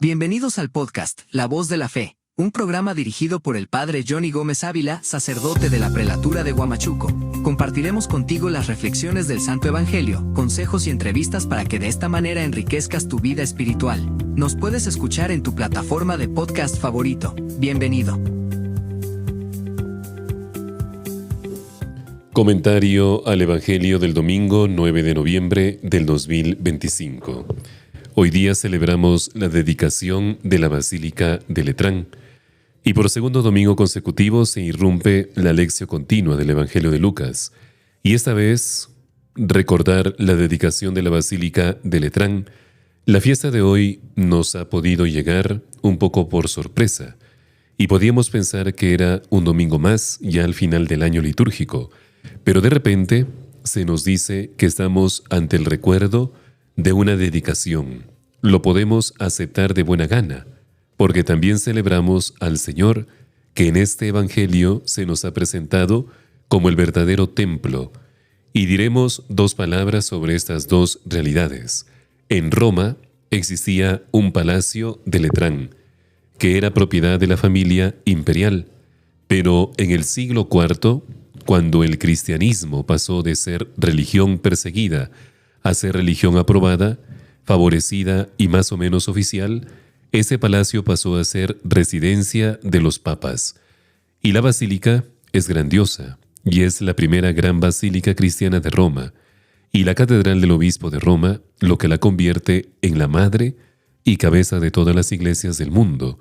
Bienvenidos al podcast La Voz de la Fe, un programa dirigido por el Padre Johnny Gómez Ávila, sacerdote de la Prelatura de Huamachuco. Compartiremos contigo las reflexiones del Santo Evangelio, consejos y entrevistas para que de esta manera enriquezcas tu vida espiritual. Nos puedes escuchar en tu plataforma de podcast favorito. Bienvenido. Comentario al Evangelio del domingo 9 de noviembre del 2025. Hoy día celebramos la dedicación de la Basílica de Letrán y por segundo domingo consecutivo se irrumpe la lección continua del Evangelio de Lucas y esta vez recordar la dedicación de la Basílica de Letrán. La fiesta de hoy nos ha podido llegar un poco por sorpresa y podíamos pensar que era un domingo más ya al final del año litúrgico, pero de repente se nos dice que estamos ante el recuerdo de una dedicación. Lo podemos aceptar de buena gana, porque también celebramos al Señor, que en este Evangelio se nos ha presentado como el verdadero templo. Y diremos dos palabras sobre estas dos realidades. En Roma existía un palacio de Letrán, que era propiedad de la familia imperial, pero en el siglo IV, cuando el cristianismo pasó de ser religión perseguida a ser religión aprobada, favorecida y más o menos oficial, ese palacio pasó a ser residencia de los papas. Y la basílica es grandiosa, y es la primera gran basílica cristiana de Roma, y la catedral del obispo de Roma, lo que la convierte en la madre y cabeza de todas las iglesias del mundo,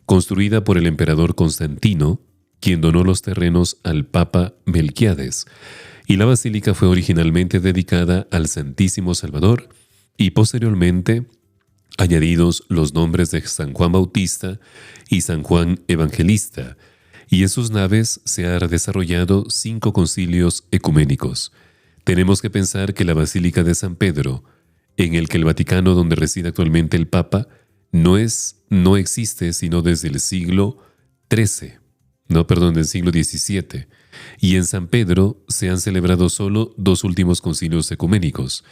construida por el emperador Constantino, quien donó los terrenos al papa Melquíades. Y la basílica fue originalmente dedicada al Santísimo Salvador y posteriormente añadidos los nombres de San Juan Bautista y San Juan Evangelista. Y en sus naves se han desarrollado 5 concilios ecuménicos. Tenemos que pensar que la Basílica de San Pedro, en el que el Vaticano donde reside actualmente el Papa, no existe sino desde el siglo XIII. Del siglo XVII. Y en San Pedro se han celebrado solo 2 últimos concilios ecuménicos.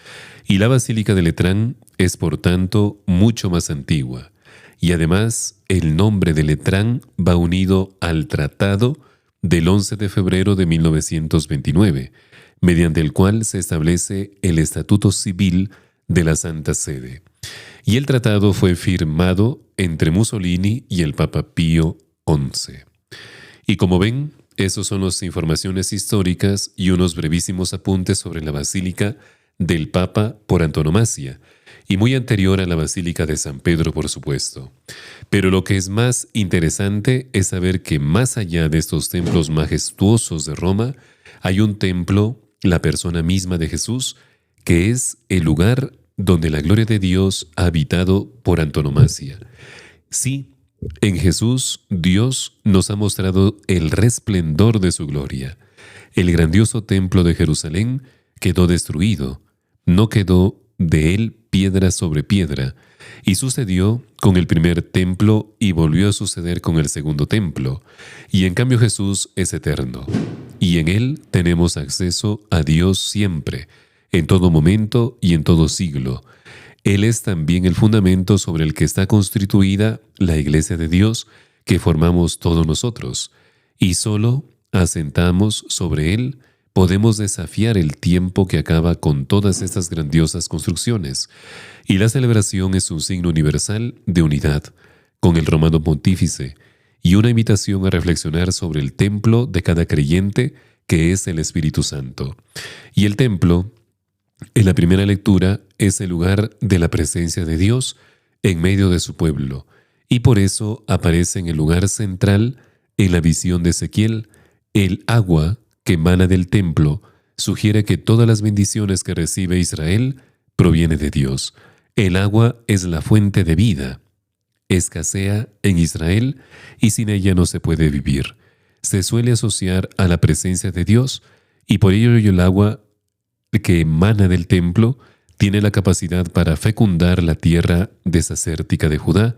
Y la Basílica de Letrán es, por tanto, mucho más antigua. Y además, el nombre de Letrán va unido al Tratado del 11 de febrero de 1929, mediante el cual se establece el Estatuto Civil de la Santa Sede. Y el tratado fue firmado entre Mussolini y el Papa Pío XI. Y como ven, esas son las informaciones históricas y unos brevísimos apuntes sobre la Basílica del Papa por antonomasia, y muy anterior a la Basílica de San Pedro, por supuesto. Pero lo que es más interesante es saber que más allá de estos templos majestuosos de Roma, hay un templo, la persona misma de Jesús, que es el lugar donde la gloria de Dios ha habitado por antonomasia. Sí, en Jesús, Dios nos ha mostrado el resplendor de su gloria. El grandioso templo de Jerusalén quedó destruido, no quedó de él piedra sobre piedra, y sucedió con el primer templo y volvió a suceder con el segundo templo. Y en cambio Jesús es eterno, y en él tenemos acceso a Dios siempre, en todo momento y en todo siglo. Él es también el fundamento sobre el que está constituida la Iglesia de Dios que formamos todos nosotros, y solo asentamos sobre él podemos desafiar el tiempo que acaba con todas estas grandiosas construcciones. Y la celebración es un signo universal de unidad con el Romano Pontífice y una invitación a reflexionar sobre el templo de cada creyente que es el Espíritu Santo. Y el templo, en la primera lectura, es el lugar de la presencia de Dios en medio de su pueblo, y por eso aparece en el lugar central, en la visión de Ezequiel, el agua que emana del templo sugiere que todas las bendiciones que recibe Israel proviene de Dios. El agua es la fuente de vida. Escasea en Israel y sin ella no se puede vivir. Se suele asociar a la presencia de Dios y por ello el agua que emana del templo tiene la capacidad para fecundar la tierra desértica de Judá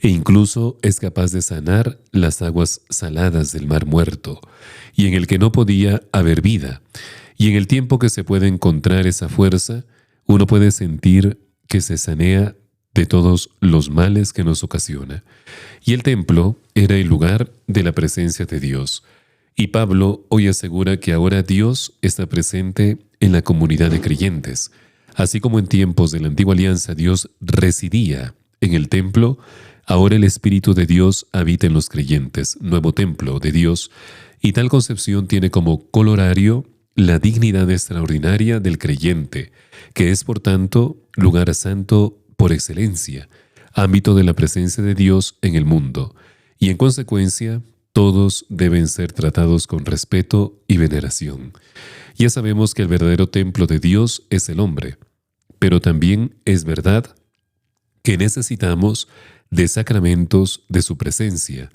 e incluso es capaz de sanar las aguas saladas del mar muerto y en el que no podía haber vida. Y en el tiempo que se puede encontrar esa fuerza, uno puede sentir que se sanea de todos los males que nos ocasiona. Y el templo era el lugar de la presencia de Dios. Y Pablo hoy asegura que ahora Dios está presente en la comunidad de creyentes. Así como en tiempos de la antigua alianza Dios residía en el templo, ahora el Espíritu de Dios habita en los creyentes, nuevo templo de Dios, y tal concepción tiene como colorario la dignidad extraordinaria del creyente, que es por tanto lugar santo por excelencia, ámbito de la presencia de Dios en el mundo, y en consecuencia todos deben ser tratados con respeto y veneración. Ya sabemos que el verdadero templo de Dios es el hombre, pero también es verdad que necesitamos de sacramentos de su presencia,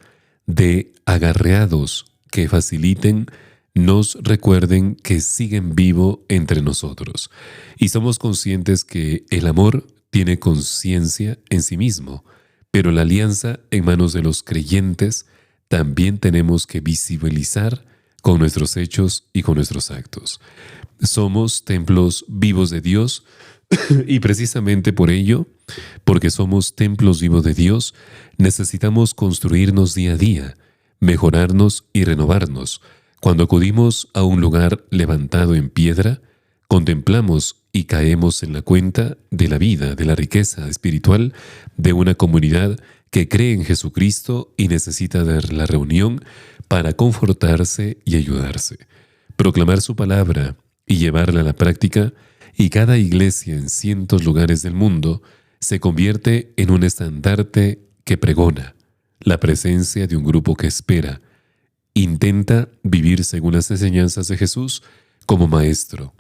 de agarreados que faciliten, nos recuerden que siguen vivo entre nosotros. Y somos conscientes que el amor tiene conciencia en sí mismo, pero la alianza en manos de los creyentes también tenemos que visibilizar con nuestros hechos y con nuestros actos. Somos templos vivos de Dios y precisamente por ello, porque somos templos vivos de Dios, necesitamos construirnos día a día, mejorarnos y renovarnos. Cuando acudimos a un lugar levantado en piedra, contemplamos y caemos en la cuenta de la vida, de la riqueza espiritual de una comunidad que cree en Jesucristo y necesita de la reunión para confortarse y ayudarse, proclamar su palabra y llevarla a la práctica, y cada iglesia en cientos lugares del mundo se convierte en un estandarte que pregona la presencia de un grupo que espera, intenta vivir según las enseñanzas de Jesús como maestro.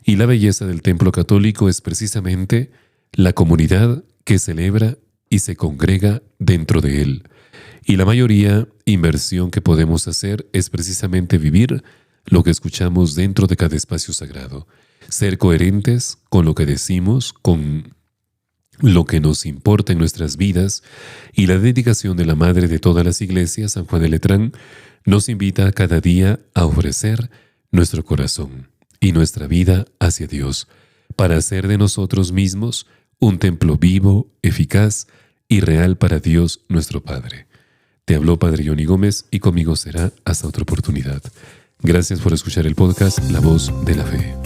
Y la belleza del templo católico es precisamente la comunidad que celebra y se congrega dentro de él. Y la mayoría inversión que podemos hacer es precisamente vivir lo que escuchamos dentro de cada espacio sagrado. Ser coherentes con lo que decimos, con lo que nos importa en nuestras vidas, y la dedicación de la Madre de todas las iglesias, San Juan de Letrán, nos invita cada día a ofrecer nuestro corazón y nuestra vida hacia Dios, para hacer de nosotros mismos un templo vivo, eficaz y real para Dios nuestro Padre. Te habló Padre Johnny Gómez y conmigo será hasta otra oportunidad. Gracias por escuchar el podcast La Voz de la Fe.